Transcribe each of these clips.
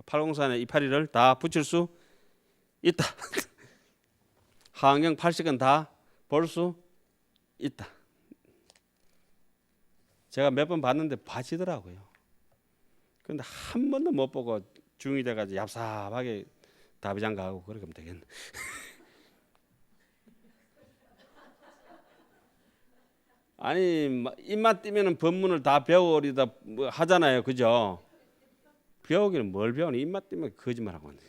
팔공산에 이파리를 다 붙일 수 있다. 하안경 80은 다 볼 수 있다. 제가 몇 번 봤는데 봐지더라고요. 그런데 한 번도 못 보고 중이 돼가지고 얍삽하게 다비장 가고 그러면 되겠네. 아니 입맛 뛰면은 법문을 다 배워오리다 뭐 하잖아요, 그죠? 배우기는 뭘 배우니? 입맛 뛰면 거짓말하고 있네.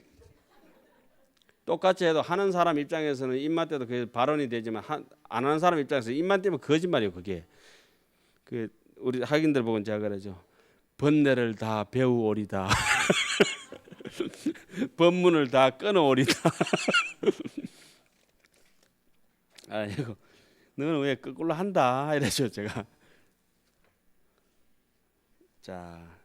똑같이 해도 하는 사람 입장에서는 입맛 때도 그 발언이 되지만 안 하는 사람 입장에서 입맛 뛰면 거짓말이에요, 그게. 그 우리 학인들 보고 제가 그러죠. 번뇌를 다 배우오리다. 법문을 다 끊어오리다. 아이고, 너는 왜 거꾸로 한다 이래죠 제가. 자,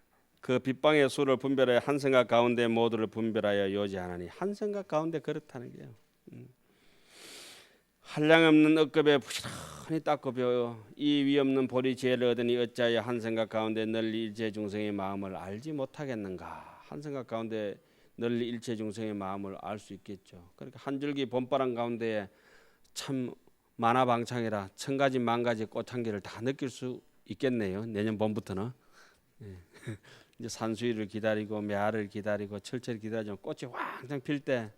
그 빗방의 수를 분별하여 한 생각 가운데 모두를 분별하여 요지하나니 한 생각 가운데 그렇다는 게요. 한량없는 억급에 부지런히 닦고 배워 이 위없는 보리 지혜를 얻으니 어찌하여 한 생각 가운데 널리 일체 중생의 마음을 알지 못하겠는가. 한 생각 가운데 널리 일체 중생의 마음을 알 수 있겠죠. 그러니까 한 줄기 봄바람 가운데에 참 만화방창이라 천가지 만가지 꽃향기를 다 느낄 수 있겠네요. 내년 봄부터는. 이제 산수유를 기다리고 매화를 기다리고 철철 기다리고 꽃이 왕창 필 때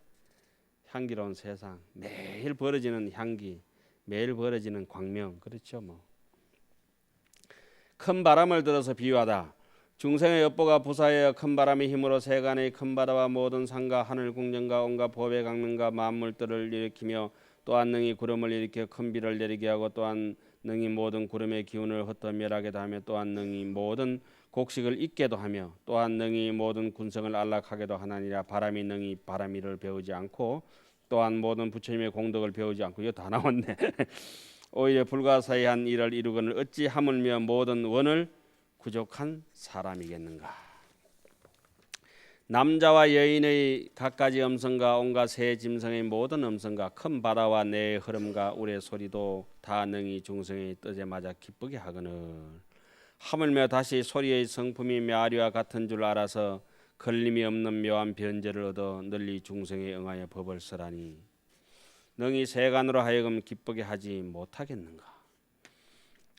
향기로운 세상, 매일 벌어지는 향기, 매일 벌어지는 광명, 그렇죠 뭐. 큰 바람을 들어서 비유하다. 중생의 엿보가 부사하여 큰 바람의 힘으로 세간의 큰 바다와 모든 산과 하늘 궁전과 온갖 보배 강명과 만물들을 일으키며 또한 능히 구름을 일으켜 큰 비를 내리게 하고 또한 능히 모든 구름의 기운을 흩어 멸하게도 하며 또한 능히 모든 곡식을 잊게도 하며 또한 능히 모든 군성을 안락하게도 하나니라. 바람이 능히 바람이를 배우지 않고 또한 모든 부처님의 공덕을 배우지 않고. 이거 다 나왔네. 오히려 불가사의한 일을 이루거늘 어찌 하물며 모든 원을 부족한 사람이겠는가. 남자와 여인의 갖가지 음성과 온갖 새 짐승의 모든 음성과 큰 바다와 내 흐름과 우레 소리도 다 능히 중생의 뜻에 맞아 기쁘게 하거늘 하물며 다시 소리의 성품이 메아리와 같은 줄 알아서 걸림이 없는 묘한 변제를 얻어 널리 중생에 응하여 법을 쓰라니 능히 세간으로 하여금 기쁘게 하지 못하겠는가.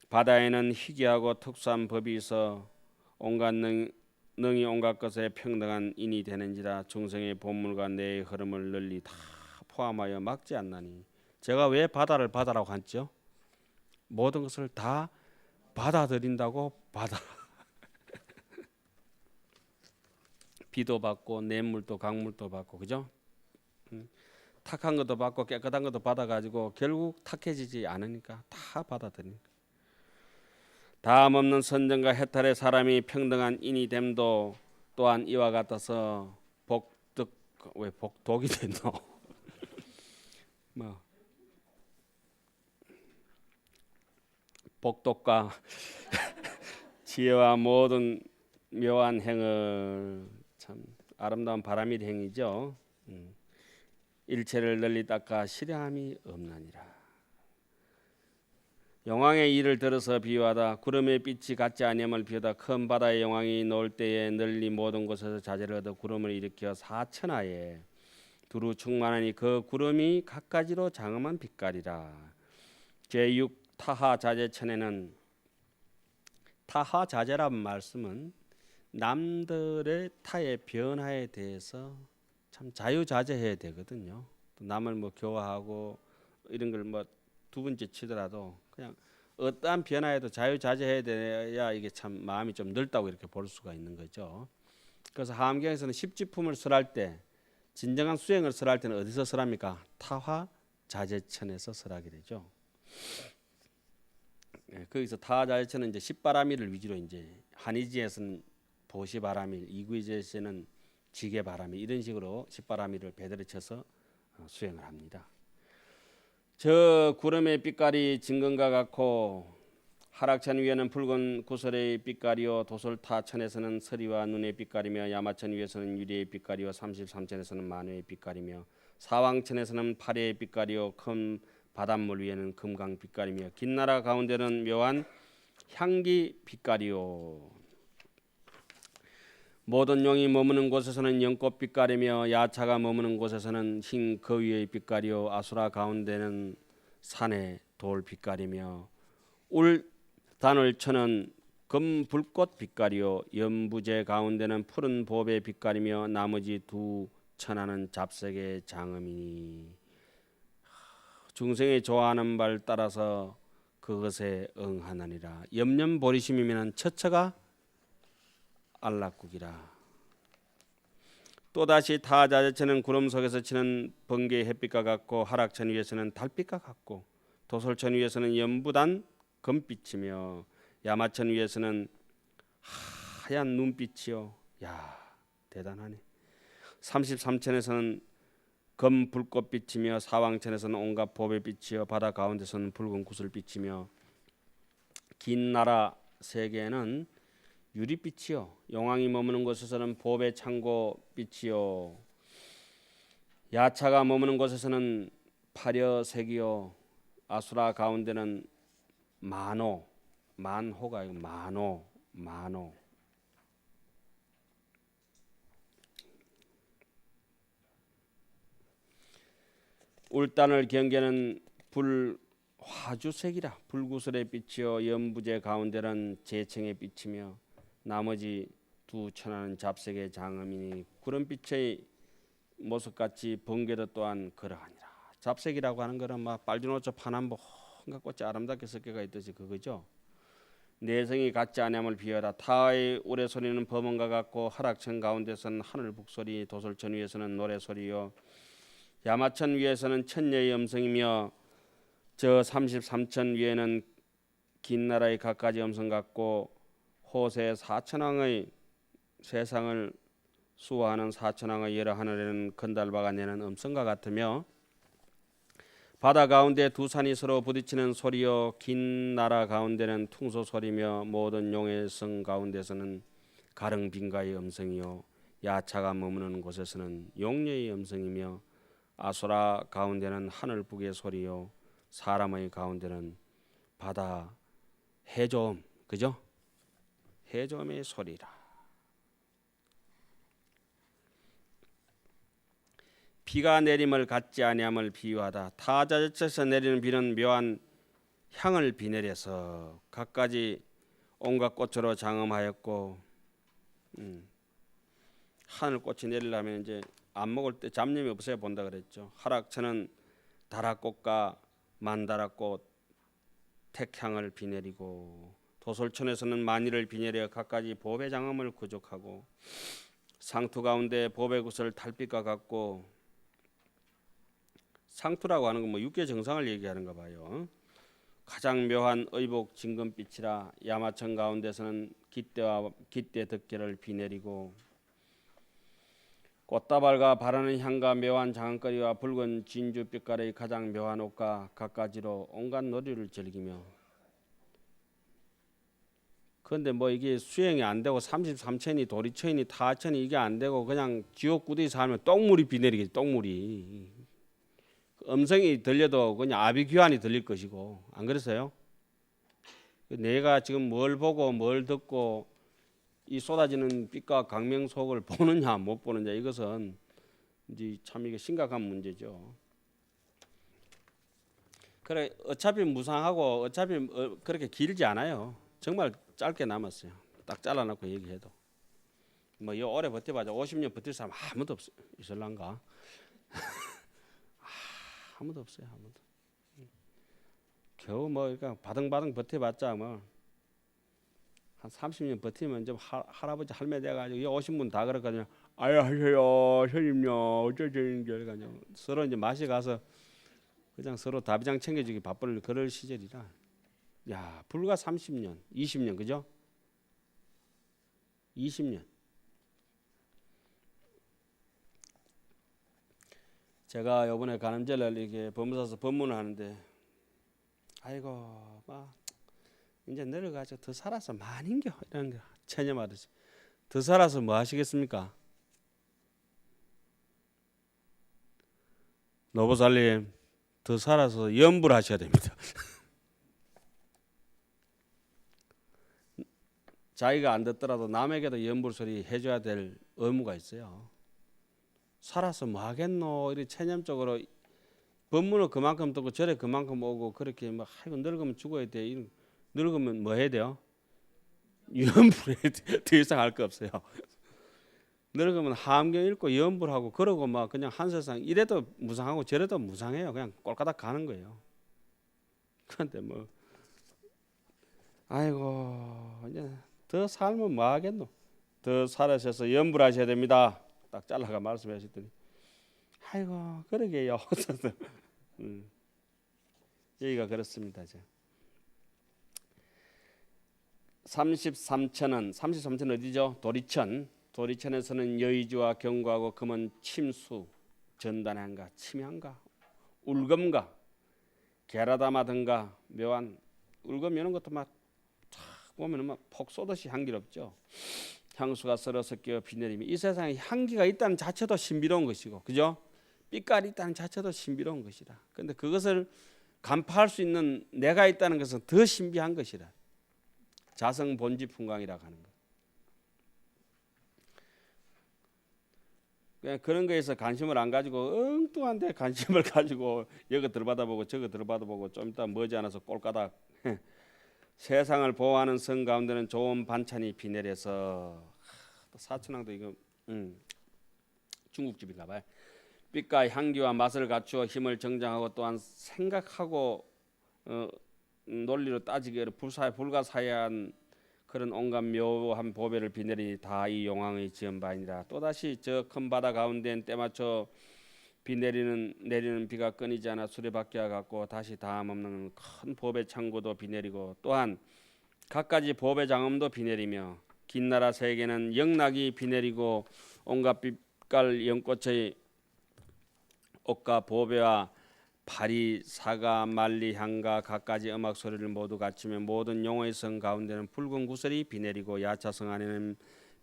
바다에는 희귀하고 특수한 법이 있어 능히 온갖 것에 평등한 인이 되는지라. 중생의 본물과 내 흐름을 널리 다 포함하여 막지 않나니. 제가 왜 바다를 바다라고 했죠? 모든 것을 다 받아들인다고 바다. 비도 받고 냇물도 강물도 받고, 그죠? 탁한 것도 받고 깨끗한 것도 받아가지고 결국 탁해지지 않으니까 다 받아들이니까. 다음 없는 선정과 해탈의 사람이 평등한 인이 됨도 또한 이와 같아서 왜 복독이 됐노? 뭐 복독과 지혜와 모든 묘한 행을 참 아름다운 바람일 행이죠. 일체를 널리 닦아 실함이 없나니라. 영왕의 일을 들어서 비유하다. 구름의 빛이 같지 아니함을 비유하다. 큰 바다의 영왕이 놓을 때에 널리 모든 곳에서 자재를 얻어 구름을 일으켜 사천하에 두루 충만하니 그 구름이 갖가지로 장엄한 빛깔이라. 제6 타하 자재천에는 타하 자재란 말씀은 남들의 타의 변화에 대해서 참 자유자재해야 되거든요. 또 남을 뭐 교화하고 이런 걸 뭐 두 번째 치더라도 그냥 어떠한 변화에도 자유자재해야 돼야 이게 참 마음이 좀 넓다고 이렇게 볼 수가 있는 거죠. 그래서 하암경에서는 십지품을 설할 때 진정한 수행을 설할 때는 어디서 설합니까? 타화 자재천에서 설하게 되죠. 거기서 타화 자재천은 이제 십바라밀을 위주로 이제 한의지에서는 보시바라밀, 이구이제에서는 지게바라밀 이런 식으로 십바라밀을 배달을 쳐서 수행을 합니다. 저 구름의 빛깔이 진금과 같고 하락천 위에는 붉은 구설의 빛깔이요 도솔타천에서는 서리와 눈의 빛깔이며 야마천 위에서는 유리의 빛깔이요 33천에서는 만회의 빛깔이며 사왕천에서는 파래의 빛깔이요 큰 바닷물 위에는 금강 빛깔이며 긴나라 가운데는 묘한 향기 빛깔이요. 모든 용이 머무는 곳에서는 연꽃 빛깔이며 야차가 머무는 곳에서는 흰 거위의 빛깔이요 아수라 가운데는 산의 돌 빛깔이며 울 단을 쳐는 금 불꽃 빛깔이요 연부제 가운데는 푸른 보배 빛깔이며 나머지 두 천하는 잡색의 장음이니 중생이 좋아하는 발 따라서 그것에 응하느니라. 염려보리심이면 처처가 안락국이라. 또다시 타자제처는 구름 속에서 치는 번개의 햇빛과 같고 하락천 위에서는 달빛과 같고 도솔천 위에서는 연부단 금빛이며 야마천 위에서는 하얀 눈빛이요. 야 대단하네. 33천에서는 검 불꽃빛이며 사왕천에서는 온갖 보배빛이요 바다 가운데서는 붉은 구슬빛이며 긴 나라 세계에는 유리빛이요 용왕이 머무는 곳에서는 보배 창고빛이요 야차가 머무는 곳에서는 파려색이요 아수라 가운데는 만호가 아니고 만호 울단을 경계는 불화주색이라 불구슬의 빛이요 연부제 가운데는 재청의 빛이며 나머지 두 천하는 잡색의 장음이니 구름빛의 모습같이 번개도 또한 그러하니라. 잡색이라고 하는 것은 막 빨주노초 파남보 홍각 꽃이 아름답게 섞여가 있듯이 그거죠. 내성이 같지 아니함을 비하라. 타의 우레소리는 범원과 같고 하락천 가운데서는 하늘 북소리 도솔천 위에서는 노래소리요 야마천 위에서는 천녀의 음성이며 저 33천 위에는 긴 나라의 갖가지 음성 같고 호세 사천왕의 세상을 수호하는 사천왕의 여러 하늘에는 건달바가 내는 음성과 같으며 바다 가운데 두 산이 서로 부딪히는 소리요 긴 나라 가운데는 퉁소 소리며 모든 용의 성 가운데서는 가릉빈가의 음성이요 야차가 머무는 곳에서는 용녀의 음성이며 아수라 가운데는 하늘 북의 소리요 사람의 가운데는 바다 해조음 그죠? 해조음의 소리라. 비가 내림을 갖지 아니함을 비유하다. 타자저에서 내리는 비는 묘한 향을 비내려서 갖가지 온갖 꽃으로 장엄하였고 하늘꽃이 내리려면 이제 안 먹을 때 잡념이 없어야 본다 그랬죠. 하락천은 다락꽃과 만다락꽃 택향을 비내리고 도솔천에서는 만일을 비내려 갖가지 보배 장엄을 구족하고 상투 가운데 보배굿을 달빛과 같고 상투라고 하는 건 뭐 육계 정상을 얘기하는가 봐요. 가장 묘한 의복 진금빛이라 야마천 가운데서는 깃대 덮개를 비내리고 꽃다발과 바라는 향과 묘한 장안거리와 붉은 진주빛깔의 가장 묘한 옷과 갖가지로 온갖 놀이를 즐기며 그런데 뭐 이게 수행이 안 되고 33천이 도리천이 타천이 이게 안 되고 그냥 지옥구대에 살면 똥물이 비내리겠지. 똥물이 음성이 들려도 그냥 아비규환이 들릴 것이고 안 그랬어요? 내가 지금 뭘 보고 뭘 듣고 이 쏟아지는 빛과 광명 속을 보느냐 못 보느냐 이것은 이제 참 이게 심각한 문제죠. 그래 어차피 무상하고 어차피 그렇게 길지 않아요. 정말 짧게 남았어요. 딱 잘라놓고 얘기해도 뭐 이 오래 버텨봐자 50년 버틸 사람 아무도 없어요. 있을란가? 아무도 없어요. 아무도. 겨우 뭐 그러니까 바등바등 버텨봤자 뭐 한 30년 버티면 좀 할아버지 할매 돼가지고 이 오신 분 다 그랬거든요. 아유 하세요 선임요 어쩌저쩌 그래가지고 서로 이제 맛이 가서 그냥 서로 다비장 챙겨주기 바쁜 그럴 시절이라. 야 불과 30년, 20년 그죠? 20년. 제가 이번에 간음제를 이렇게 법무사서 법문을 하는데 아이고 막 이제 늙어가지고 더 살아서 많은겨 이런 거 체념하듯이 더 살아서 뭐 하시겠습니까? 노보살님 더 살아서 염불 하셔야 됩니다. 자기가 안 듣더라도 남에게도 연불소리 해줘야 될 의무가 있어요. 살아서 뭐 하겠노 이렇게 체념적으로 법문을 그만큼 듣고 절에 그만큼 오고 그렇게 막 아이고 늙으면 죽어야 돼. 늙으면 뭐 해야 돼요? 연불해야 돼. 더 이상 할 거 없어요. 늙으면 함경 읽고 연불하고 그러고 막 그냥 한 세상 이래도 무상하고 저래도 무상해요. 그냥 꼴까닥 가는 거예요. 그런데 뭐 아이고 이제 더 살면 뭐 하겠노? 더 살아셔서 연불하셔야 됩니다. 딱 잘라가 말씀하셨더니 아이고 그러게요. 여기가 그렇습니다. 33천은 어디죠? 도리천에서는 여의주와 경과하고 금은 침수, 전단한가, 침향가, 울금가, 게라다마 등가 묘한 울금 이런 것도 막 보면은 막 폭 쏘듯이 향기롭죠. 향수가 썰어서 끼어 비내림이 이 세상에 향기가 있다는 자체도 신비로운 것이고, 그죠? 빛깔이 있다는 자체도 신비로운 것이다. 그런데 그것을 간파할 수 있는 내가 있다는 것은 더 신비한 것이라. 자성 본지 풍광이라고 하는 것. 그냥 그런 거에서 관심을 안 가지고 엉뚱한 데 관심을 가지고 여기 들받아보고 저거 들받아보고 좀 이따 머지않아서 꼴까닥 세상을 보호하는 성 가운데는 좋은 반찬이 비 내려서 사천왕도 이거 중국집인가 봐요. 빛과 향기와 맛을 갖추어 힘을 정장하고 또한 생각하고 논리로 따지기에 불가사의한 그런 온갖 묘한 보배를 비내리니 다 이 용왕의 지은 바이니라. 또다시 저 큰 바다 가운데는 때맞춰 비 내리는 비가 끊이지 않아 수레바퀴와 같고 다시 다함 없는 큰 보배 창고도 비 내리고 또한 갖가지 보배 장엄도 비 내리며 긴 나라 세계는 영락이 비 내리고 온갖 빛깔 연꽃의 옷과 보배와 파리, 사과, 말리, 향가 갖가지 음악 소리를 모두 갖추며 모든 용의 성 가운데는 붉은 구슬이 비 내리고 야차성 안에는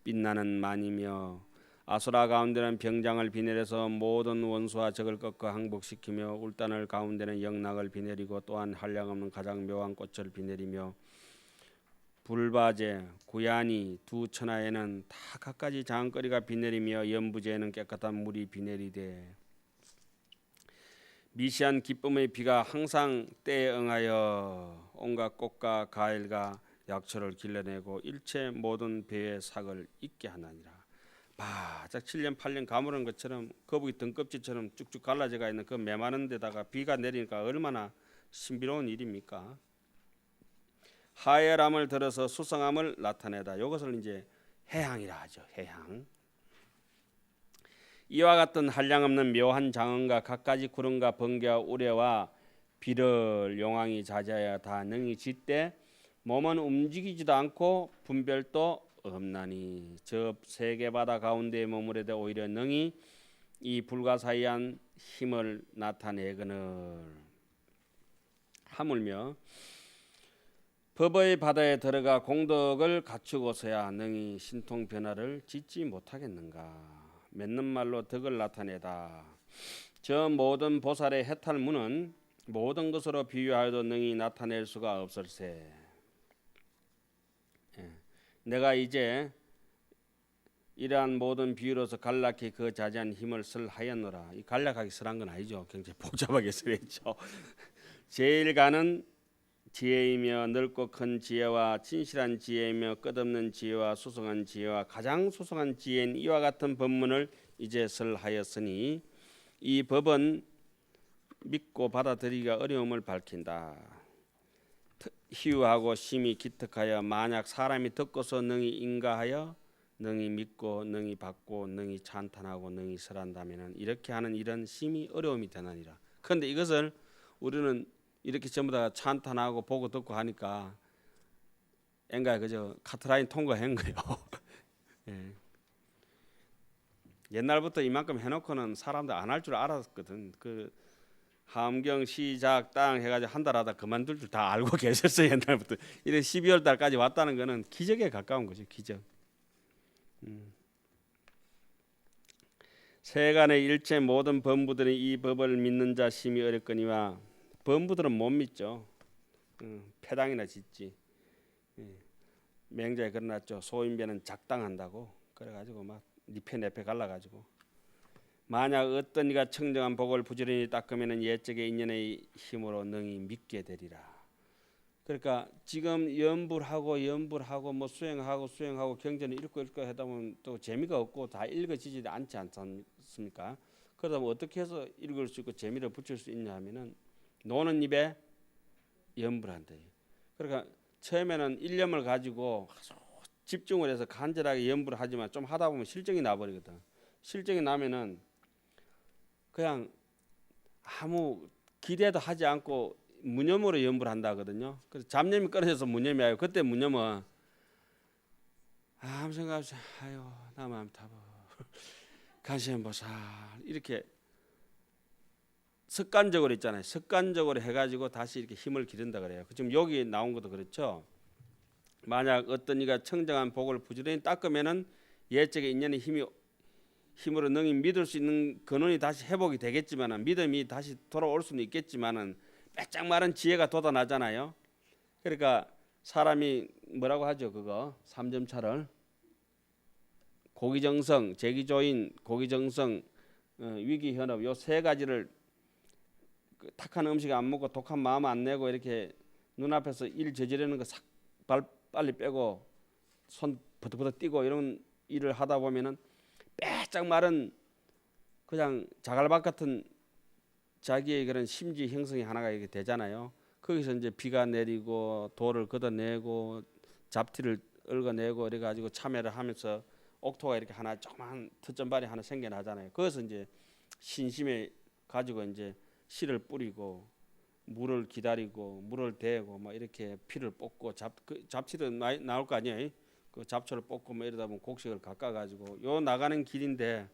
빛나는 만이며 아수라 가운데는 병장을 비 내려서 모든 원수와 적을 꺾어 항복시키며 울단을 가운데는 영락을 비 내리고 또한 한량없는 가장 묘한 꽃을 비 내리며 불바제, 구야니 두 천하에는 다 갖가지 장거리가 비 내리며 연부제에는 깨끗한 물이 비 내리되 미시한 기쁨의 비가 항상 때에 응하여 온갖 꽃과 과일과 약초를 길러내고 일체 모든 배의 sak을 잊게 하나니라. 바짝 7년 8년 가물은 것처럼 거북이 등껍질처럼 쭉쭉 갈라져가 있는 그 메마른 데다가 비가 내리니까 얼마나 신비로운 일입니까? 하열함을 들어서 수성함을 나타내다. 이것을 이제 해향이라 하죠. 해향. 이와 같은 한량없는 묘한 장엄과 갖가지 구름과 번개와 우레와 비를 용왕이 자제하여 다 능히 짓되 몸은 움직이지도 않고 분별도 없나니 저 세계 바다 가운데에 머무르되 오히려 능히 이 불가사의한 힘을 나타내거늘 하물며 법의 바다에 들어가 공덕을 갖추고서야 능히 신통 변화를 짓지 못하겠는가. 맺는 말로 덕을 나타내다. 저 모든 보살의 해탈문은 모든 것으로 비유하여도 능히 나타낼 수가 없을세. 내가 이제 이러한 모든 비유로서 간략히 그 자제한 힘을 설하였노라. 이 간략하게 설한 건 아니죠. 굉장히 복잡하게 설했죠. 제일 가는 지혜이며 넓고 큰 지혜와 진실한 지혜이며 끝없는 지혜와 수성한 지혜와 가장 수성한 지혜인 이와 같은 법문을 이제 설하였으니 이 법은 믿고 받아들이기가 어려움을 밝힌다. 희유하고 심히 기특하여 만약 사람이 듣고서 능히 인가하여 능히 믿고 능히 받고 능히 찬탄하고 능히 설한다면 이렇게 하는 일은 심히 어려움이 되나니라. 그런데 이것을 우리는 이렇게 전부 다 찬탄하고 보고 듣고 하니까 엔가에 그저 카트라인 통과한 거예요. 예. 옛날부터 이만큼 해놓고는 사람들 안 할 줄 알았거든. 그 함경 시작 땅 해가지고 한 달 하다 그만둘 줄 다 알고 계셨어요. 옛날부터. 이래 12월 달까지 왔다는 거는 기적에 가까운 거죠. 기적. 세간의 일체 모든 범부들이 이 법을 믿는 자 심히 어렵거니와 범부들은 못 믿죠. 패당이나 짓지. 맹자에 그려놨죠. 소인배는 작당한다고. 그래가지고 막 니패 내패 갈라가지고 만약 어떤 이가 청정한 복을 부지런히 닦으면은 옛적의 인연의 힘으로 능히 믿게 되리라. 그러니까 지금 연불하고 뭐 수행하고 경전을 읽고 하다 보면 또 재미가 없고 다 읽어지지 않지 않습니까? 그러다 보면 어떻게 해서 읽을 수 있고 재미를 붙일 수 있냐 하면은 노는 입에 연불한다. 그러니까 처음에는 일념을 가지고 집중을 해서 간절하게 연불을 하지만 좀 하다 보면 실정이 나버리거든. 실정이 나면은 그냥 아무 기대도 하지 않고 무념으로 연불을 한다 하거든요. 그래서 잡념이 끊어져서 무념이 와요. 그때 무념은 아무 생각 없이 아유 나만 타보 간신보살 이렇게 습관적으로 있잖아요. 습관적으로 해가지고 다시 이렇게 힘을 기른다 그래요. 지금 여기 나온 것도 그렇죠. 만약 어떤 이가 청정한 복을 부지런히 닦으면은 옛적의 인연의 힘으로 능히 믿을 수 있는 근원이 다시 회복이 되겠지만은 믿음이 다시 돌아올 수는 있겠지만은 빼짝 마른 지혜가 돋아나잖아요. 그러니까 사람이 뭐라고 하죠? 그거 3점차를 고기정성, 재기조인, 고기정성, 위기현업 요 세 가지를 탁한 음식 안 먹고 독한 마음 안 내고 이렇게 눈앞에서 일 저지르는 거 싹 빨리 빼고 손 버덕버덕 띄고 이런 일을 하다 보면은 빼짝 마른 그냥 자갈밭 같은 자기의 그런 심지 형성이 하나가 이렇게 되잖아요. 거기서 이제 비가 내리고 돌을 걷어내고 잡티를 얽어내고 이래 가지고 참여를 하면서 옥토가 이렇게 하나 조그만 터전발이 하나 생겨나잖아요. 거기서 이제 신심에 가지고 이제 씨를 뿌리고 물을 기다리고 물을 대고 막 이렇게 피를 뽑고 잡티도 나올 거 아니에요. 그 잡초를 뽑고 뭐 이러다 보면 곡식을 깎아 가지고 요 나가는 길인데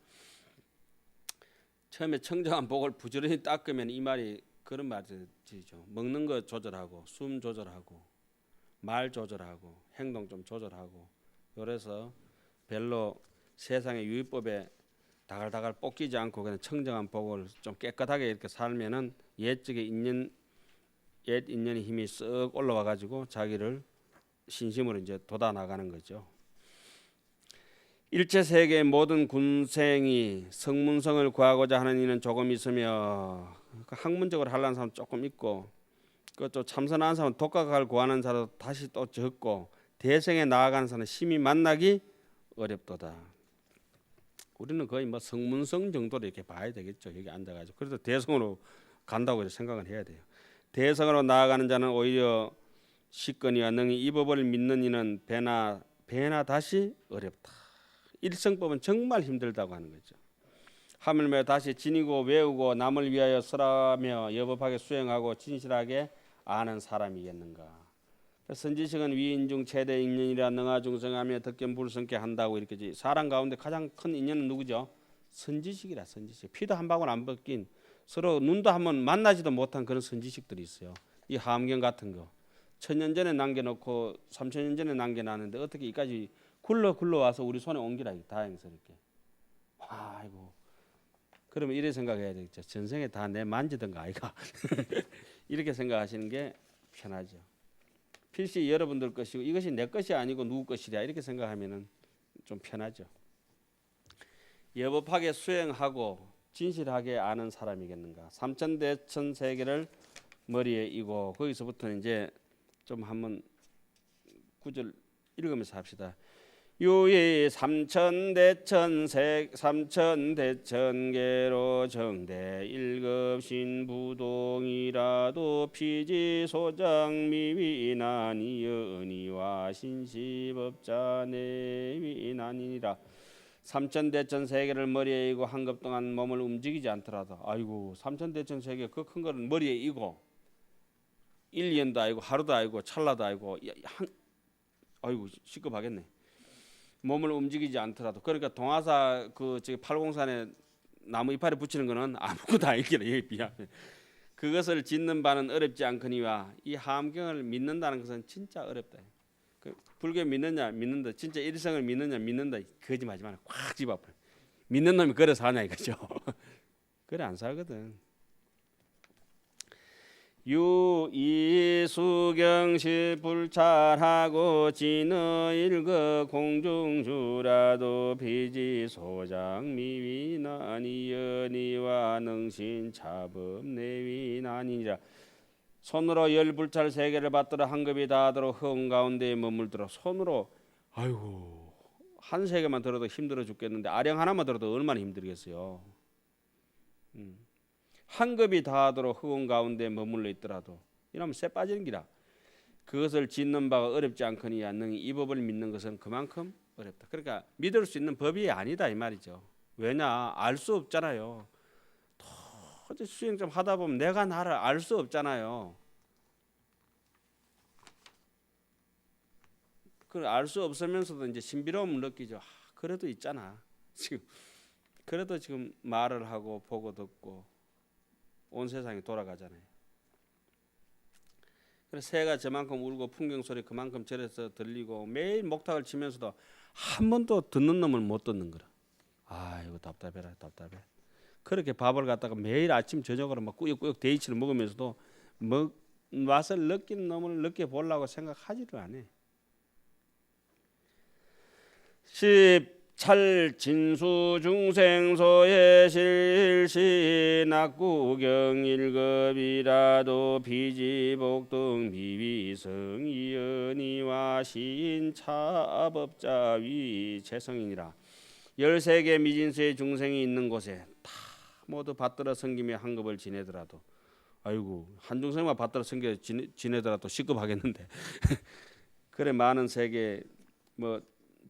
처음에 청정한 복을 부지런히 닦으면 이 말이 그런 말이죠. 먹는 거 조절하고 숨 조절하고 말 조절하고 행동 좀 조절하고 그래서 별로 세상의 유의법에 다갈다갈 뽑히지 않고 그냥 청정한 복을 좀 깨끗하게 이렇게 살면은 옛적의 옛 인연의 힘이 쓱 올라와 가지고 자기를 신심으로 이제 돋아 나가는 거죠. 일체 세계의 모든 군생이 성문성을 구하고자 하는 이는 조금 있으며 학문적으로 하려는 사람 조금 있고 그것도 참선하는 사람은 독학을 구하는 사람 다시 또 적고 대성에 나아가는 사람은 심히 만나기 어렵도다. 우리는 거의 뭐 성문성 정도로 이렇게 봐야 되겠죠. 여기 앉아가지고 그래서 대성으로 간다고 생각을 해야 돼요. 대성으로 나아가는 자는 오히려 식건이와 능히 이 법을 믿는 이는 배나 다시 어렵다. 일성법은 정말 힘들다고 하는 거죠. 하물며 다시 지니고 외우고 남을 위하여 설하며 여법하게 수행하고 진실하게 아는 사람이겠는가. 선지식은 위인 중 최대 인연이라 능하 중생하며 덕견불성케 한다고 이렇게 사람 가운데 가장 큰 인연은 누구죠? 선지식이라. 선지식. 피도 한 방울 안 벗긴 서로 눈도 한번 만나지도 못한 그런 선지식들이 있어요. 이 함경 같은 거 1000년 전에 남겨놓고 3000년 전에 남겨놨는데 어떻게 이까지 굴러 와서 우리 손에 옮기라. 다행스럽게. 아이고. 그러면 이래 생각해야 되겠죠. 전생에 다 내 만지던가 아이가. 이렇게 생각하시는 게 편하죠. 필시 여러분들 것이고 이것이 내 것이 아니고 누구 것이랴 이렇게 생각하면은 좀 편하죠. 여법하게 수행하고 진실하게 아는 사람이겠는가. 삼천대천 세계를 머리에 이고 거기서부터는 이제 좀 한번 구절 읽으면서 합시다. 유의 삼천대천계로 정대 일급신 부동이라도 피지소장 미위난이 연이와 신시법자 내위난이니라. 삼천대천 세계를 머리에 이고 한 급 동안 몸을 움직이지 않더라도 아이고 삼천대천 세계 그 큰 거를 머리에 이고 1년도 아니고 하루도 아니고 찰나도 아니고 아이고 시급하겠네. 몸을 움직이지 않더라도 그러니까 동화사 그 저기 팔공산에 나무 이파리 붙이는 거는 아무것도 아니기라 여기 비하면 그것을 짓는 바는 어렵지 않거니와 이 함경을 믿는다는 것은 진짜 어렵다. 그 불교 믿느냐 믿는다 진짜 일성을 믿느냐 믿는다 거짓말하지 마라 꽉 집어버려. 믿는 놈이 그래 사냐 이거죠. 그래 안 살거든. 유이수경실 불찰하고 진의일거 공중주라도 비지소장미위나니 연이와 능신 차법내위나니라. 손으로 열불찰 3개를 받들어 한 급이 다하도록 허운 가운데에 머물더라. 손으로 아이고 한 3개만 들어도 힘들어 죽겠는데 아령 하나만 들어도 얼마나 힘들겠어요. 한 급이 다하도록 흑원 가운데 머물러 있더라도 이러면 쇠 빠지는 기라. 그것을 짓는 바가 어렵지 않거니와 능히 이 법을 믿는 것은 그만큼 어렵다. 그러니까 믿을 수 있는 법이 아니다 이 말이죠. 왜냐? 알 수 없잖아요. 도저히 수행 좀 하다 보면 내가 나를 알 수 없잖아요. 그 알 수 없으면서도 이제 신비로움을 느끼죠. 그래도 있잖아. 그래도 지금 말을 하고 보고 듣고 온 세상이 돌아가잖아요. 그래서 새가 저만큼 울고 풍경 소리 그만큼 절에서 들리고 매일 목탁을 치면서도 한 번도 듣는 놈을 못 듣는 거라. 아 이거 답답해라 답답해. 그렇게 밥을 갖다가 매일 아침 저녁으로 막 꾸역꾸역 데이치를 먹으면서도 맛을 느끼는 놈을 느껴보려고 생각하지를 않아. 10. 찰진수 중생소의 실시 낙구경 1급이라도 비지복등 비위성 이연이와 시인 차법자위 재성이니라. 13개 미진수의 중생이 있는 곳에 다 모두 받들어 섬기며 한 급을 지내더라도 아이고 한 중생만 받들어 섬겨 지내더라도 10급 하겠는데 그래 많은 세계 뭐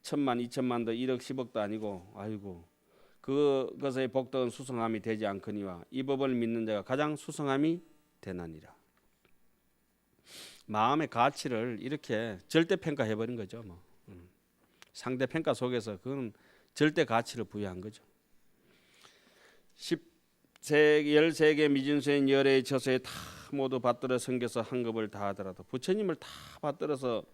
1000만 2000만도 1억 10억도 아니고 아이고 그것의 복덕은 수성함이 되지 않거니와 이 법을 믿는 자가 가장 수성함이 되나니라. 마음의 가치를 이렇게 절대평가해버린 거죠. 뭐. 상대평가 속에서 그건 절대 가치를 부여한 거죠. 13개 미진수인 열의 처소에 다 모두 받들어 섬겨서 한 급을 다 하더라도 부처님을 다 받들어서